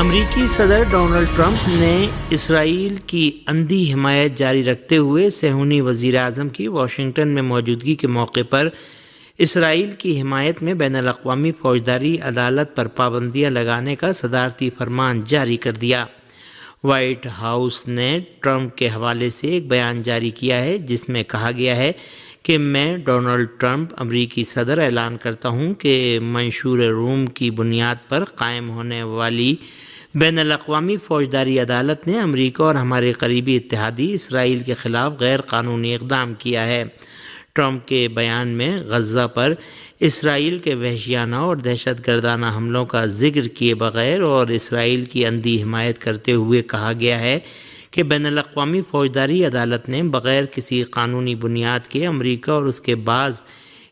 امریکی صدر Donald Trump نے اسرائیل کی اندھی حمایت جاری رکھتے ہوئے صہیونی وزیر اعظم کی واشنگٹن میں موجودگی کے موقع پر اسرائیل کی حمایت میں بین الاقوامی فوجداری عدالت پر پابندیاں لگانے کا صدارتی فرمان جاری کر دیا۔ وائٹ ہاؤس نے ٹرمپ کے حوالے سے ایک بیان جاری کیا ہے جس میں کہا گیا ہے کہ میں ڈونلڈ ٹرمپ امریکی صدر اعلان کرتا ہوں کہ منشور روم کی بنیاد پر قائم ہونے والی بین الاقوامی فوجداری عدالت نے امریکہ اور ہمارے قریبی اتحادی اسرائیل کے خلاف غیر قانونی اقدام کیا ہے۔ ٹرمپ کے بیان میں غزہ پر اسرائیل کے وحشیانہ اور دہشت گردانہ حملوں کا ذکر کیے بغیر اور اسرائیل کی اندھی حمایت کرتے ہوئے کہا گیا ہے کہ بین الاقوامی فوجداری عدالت نے بغیر کسی قانونی بنیاد کے امریکہ اور اس کے بعض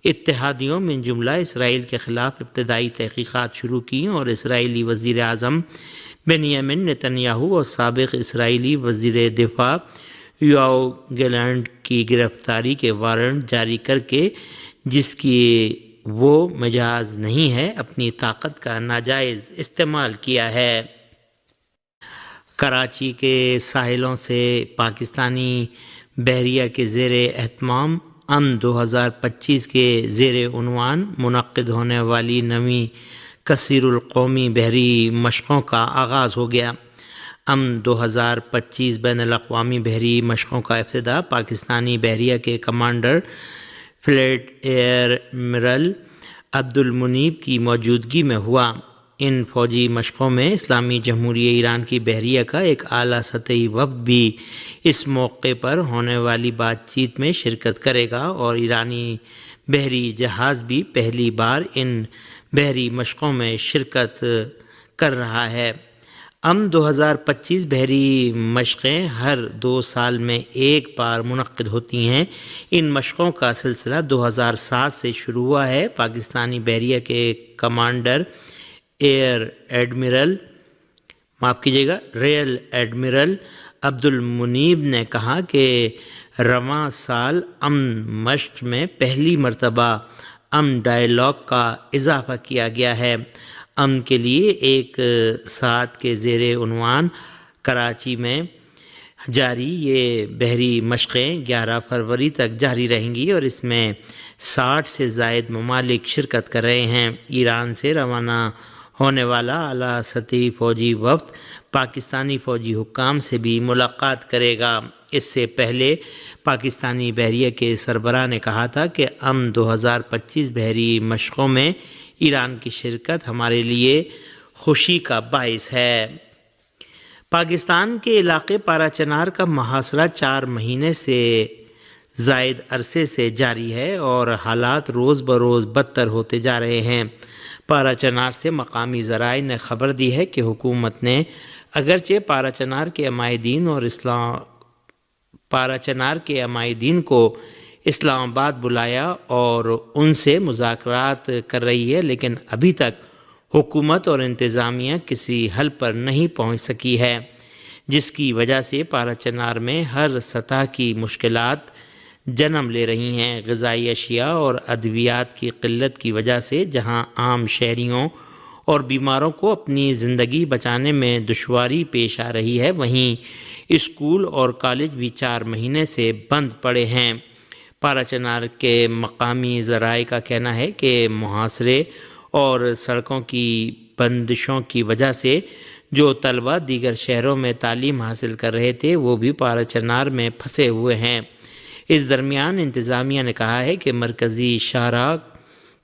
اتحادیوں من جملہ اسرائیل کے خلاف ابتدائی تحقیقات شروع کی اور اسرائیلی وزیر اعظم بنیامین نتنیاہو اور سابق اسرائیلی وزیر دفاع یوآو گیلنٹ کی گرفتاری کے وارنٹ جاری کر کے جس کی وہ مجاز نہیں ہے اپنی طاقت کا ناجائز استعمال کیا ہے۔ کراچی کے ساحلوں سے پاکستانی بحریہ کے زیر اہتمام 2025 کے زیر عنوان منعقد ہونے والی نویں کثیر القومی بحری مشقوں کا آغاز ہو گیا۔ 2025 بین الاقوامی بحری مشقوں کا افتتاح پاکستانی بحریہ کے کمانڈر فلیٹ ایئرمرل عبدالمنیب کی موجودگی میں ہوا۔ ان فوجی مشقوں میں اسلامی جمہوریہ ایران کی بحریہ کا ایک اعلیٰ سطحی وفد بھی اس موقع پر ہونے والی بات چیت میں شرکت کرے گا اور ایرانی بحری جہاز بھی پہلی بار ان بحری مشقوں میں شرکت کر رہا ہے۔ 2025 بحری مشقیں ہر 2 سال میں ایک بار منعقد ہوتی ہیں۔ ان مشقوں کا سلسلہ 2007 سے شروع ہوا ہے۔ پاکستانی بحریہ کے کمانڈر ریئر ایڈمرل عبدالمنیب نے کہا کہ رواں سال امن مشق میں پہلی مرتبہ امن ڈائیلاگ کا اضافہ کیا گیا ہے۔ امن کے لیے ایک ساتھ کے زیر عنوان کراچی میں جاری یہ بحری مشقیں 11 فروری تک جاری رہیں گی اور اس میں 60 سے زائد ممالک شرکت کر رہے ہیں۔ ایران سے روانہ ہونے والا اعلیٰ سطحی فوجی وفد پاکستانی فوجی حکام سے بھی ملاقات کرے گا۔ اس سے پہلے پاکستانی بحریہ کے سربراہ نے کہا تھا کہ 2025 بحری مشقوں میں ایران کی شرکت ہمارے لیے خوشی کا باعث ہے۔ پاکستان کے علاقے پارا چنار کا محاصرہ 4 مہینے سے زائد عرصے سے جاری ہے اور حالات روز بروز بدتر ہوتے جا رہے ہیں۔ پارا چنار سے مقامی ذرائع نے خبر دی ہے کہ حکومت نے اگرچہ پارا چنار کے عمائدین کو اسلام آباد بلایا اور ان سے مذاکرات کر رہی ہے لیکن ابھی تک حکومت اور انتظامیہ کسی حل پر نہیں پہنچ سکی ہے، جس کی وجہ سے پارا چنار میں ہر سطح کی مشکلات جنم لے رہی ہیں۔ غذائی اشیاء اور ادویات کی قلت کی وجہ سے جہاں عام شہریوں اور بیماروں کو اپنی زندگی بچانے میں دشواری پیش آ رہی ہے، وہیں اسکول اور کالج بھی 4 مہینے سے بند پڑے ہیں۔ پارا چنار کے مقامی ذرائع کا کہنا ہے کہ محاصرے اور سڑکوں کی بندشوں کی وجہ سے جو طلبہ دیگر شہروں میں تعلیم حاصل کر رہے تھے وہ بھی پارا چنار میں پھنسے ہوئے ہیں۔ اس درمیان انتظامیہ نے کہا ہے کہ مرکزی شاہراہ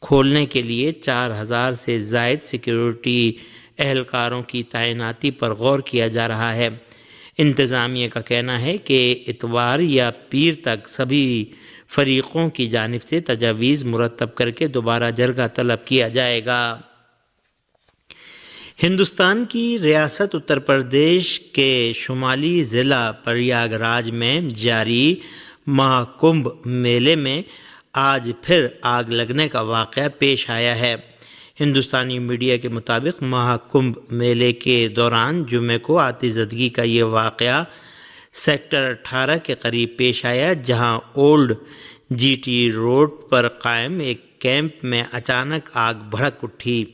کھولنے کے لیے 4000 سے زائد سیکیورٹی اہلکاروں کی تعیناتی پر غور کیا جا رہا ہے۔ انتظامیہ کا کہنا ہے کہ اتوار یا پیر تک سبھی فریقوں کی جانب سے تجاویز مرتب کر کے دوبارہ جرگہ طلب کیا جائے گا۔ ہندوستان کی ریاست اتر پردیش کے شمالی ضلع پریاگ راج میں جاری مہاکمبھ میلے میں آج پھر آگ لگنے کا واقعہ پیش آیا ہے۔ ہندوستانی میڈیا کے مطابق مہاکمبھ میلے کے دوران جمعے کو آتشزدگی کا یہ واقعہ سیکٹر 18 کے قریب پیش آیا، جہاں اولڈ جی ٹی روڈ پر قائم ایک کیمپ میں اچانک آگ بھڑک اٹھی۔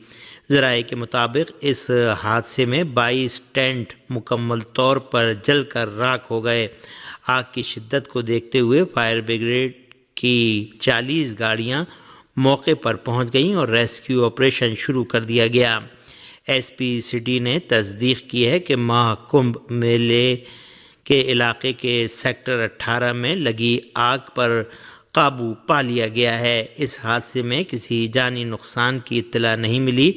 ذرائع کے مطابق اس حادثے میں 22 ٹینٹ مکمل طور پر جل کر راکھ ہو گئے۔ آگ کی شدت کو دیکھتے ہوئے فائر بریگیڈ کی 40 گاڑیاں موقع پر پہنچ گئیں اور ریسکیو آپریشن شروع کر دیا گیا۔ ایس پی سٹی نے تصدیق کی ہے کہ ماہ کمبھ میلے کے علاقے کے سیکٹر 18 میں لگی آگ پر قابو پا لیا گیا ہے۔ اس حادثے میں کسی جانی نقصان کی اطلاع نہیں ملی،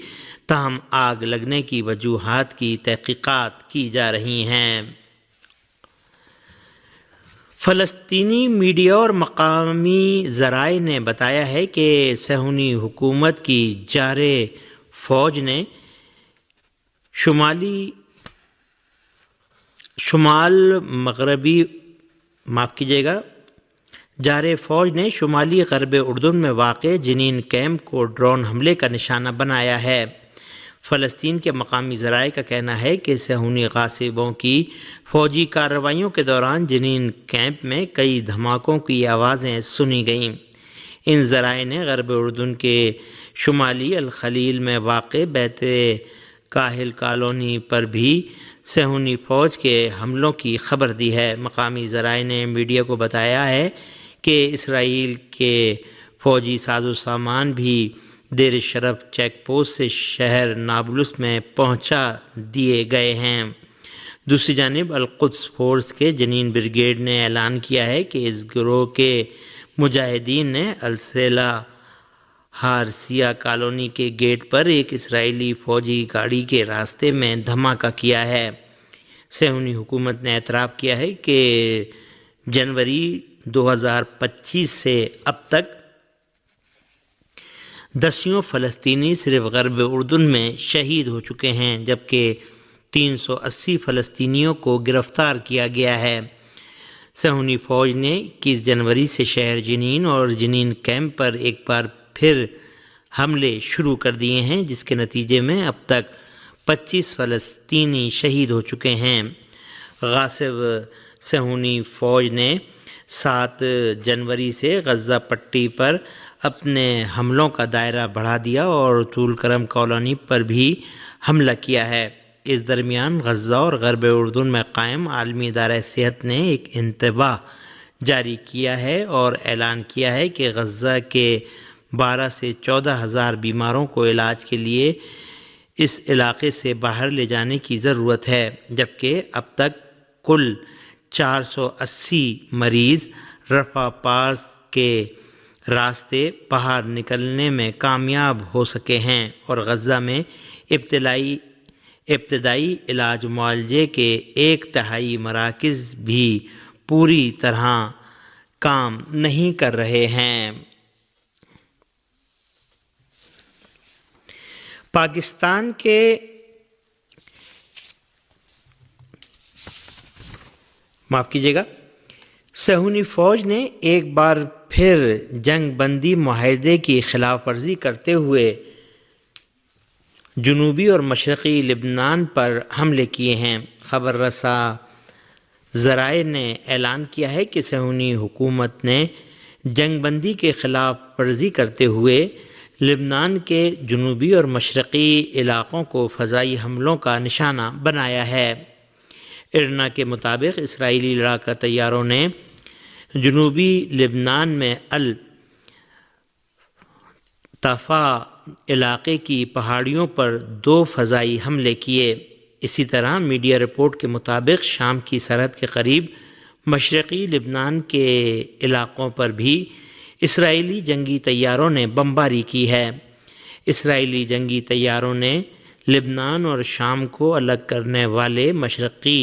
تاہم آگ لگنے کی وجوہات کی تحقیقات کی جا رہی ہیں۔ فلسطینی میڈیا اور مقامی ذرائع نے بتایا ہے کہ صہیونی حکومت کی جارح فوج نے شمالی غرب اردن میں واقع جنین کیمپ کو ڈرون حملے کا نشانہ بنایا ہے۔ فلسطین کے مقامی ذرائع کا کہنا ہے کہ صہیونی غاصبوں کی فوجی کارروائیوں کے دوران جنین کیمپ میں کئی دھماکوں کی آوازیں سنی گئیں۔ ان ذرائع نے غرب اردن کے شمالی الخلیل میں واقع بیت کاہل کالونی پر بھی صہیونی فوج کے حملوں کی خبر دی ہے۔ مقامی ذرائع نے میڈیا کو بتایا ہے کہ اسرائیل کے فوجی ساز و سامان بھی دیر الشرف چیک پوسٹ سے شہر نابلس میں پہنچا دیے گئے ہیں۔ دوسری جانب القدس فورس کے جنین بریگیڈ نے اعلان کیا ہے کہ اس گروہ کے مجاہدین نے السیلہ ہارسیہ کالونی کے گیٹ پر ایک اسرائیلی فوجی گاڑی کے راستے میں دھماکہ کیا ہے۔ صہیونی حکومت نے اعتراف کیا ہے کہ جنوری 2025 سے اب تک 10 فلسطینی صرف غرب اردن میں شہید ہو چکے ہیں، جبکہ 380 فلسطینیوں کو گرفتار کیا گیا ہے۔ صہیونی فوج نے 21 جنوری سے شہر جنین اور جنین کیمپ پر ایک بار پھر حملے شروع کر دیے ہیں، جس کے نتیجے میں اب تک 25 فلسطینی شہید ہو چکے ہیں۔ غاصب صہیونی فوج نے 7 جنوری سے غزہ پٹی پر اپنے حملوں کا دائرہ بڑھا دیا اور طول کرم کالونی پر بھی حملہ کیا ہے۔ اس درمیان غزہ اور غرب اردن میں قائم عالمی ادارہ صحت نے ایک انتباہ جاری کیا ہے اور اعلان کیا ہے کہ غزہ کے 12 سے 14 ہزار بیماروں کو علاج کے لیے اس علاقے سے باہر لے جانے کی ضرورت ہے، جبکہ اب تک کل 480 مریض رفح پاس کے راستے باہر نکلنے میں کامیاب ہو سکے ہیں اور غزہ میں ابتدائی علاج معالجے کے 1/3 مراکز بھی پوری طرح کام نہیں کر رہے ہیں۔ پاکستان کے صہیونی فوج نے ایک بار پھر جنگ بندی معاہدے کی خلاف ورزی کرتے ہوئے جنوبی اور مشرقی لبنان پر حملے کیے ہیں۔ خبر رساں ذرائع نے اعلان کیا ہے کہ صہیونی حکومت نے جنگ بندی کے خلاف ورزی کرتے ہوئے لبنان کے جنوبی اور مشرقی علاقوں کو فضائی حملوں کا نشانہ بنایا ہے۔ ارنا کے مطابق اسرائیلی لڑاکا طیاروں نے جنوبی لبنان میں الطفا علاقے کی پہاڑیوں پر 2 فضائی حملے کیے۔ اسی طرح میڈیا رپورٹ کے مطابق شام کی سرحد کے قریب مشرقی لبنان کے علاقوں پر بھی اسرائیلی جنگی طیاروں نے بمباری کی ہے۔ اسرائیلی جنگی طیاروں نے لبنان اور شام کو الگ کرنے والے مشرقی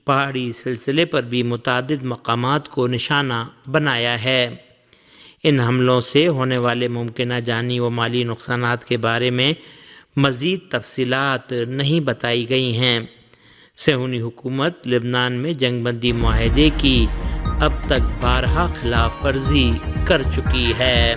پہاڑی سلسلے پر بھی متعدد مقامات کو نشانہ بنایا ہے۔ ان حملوں سے ہونے والے ممکنہ جانی و مالی نقصانات کے بارے میں مزید تفصیلات نہیں بتائی گئی ہیں۔ صہیونی حکومت لبنان میں جنگ بندی معاہدے کی اب تک 12 خلاف ورزی کر چکی ہے۔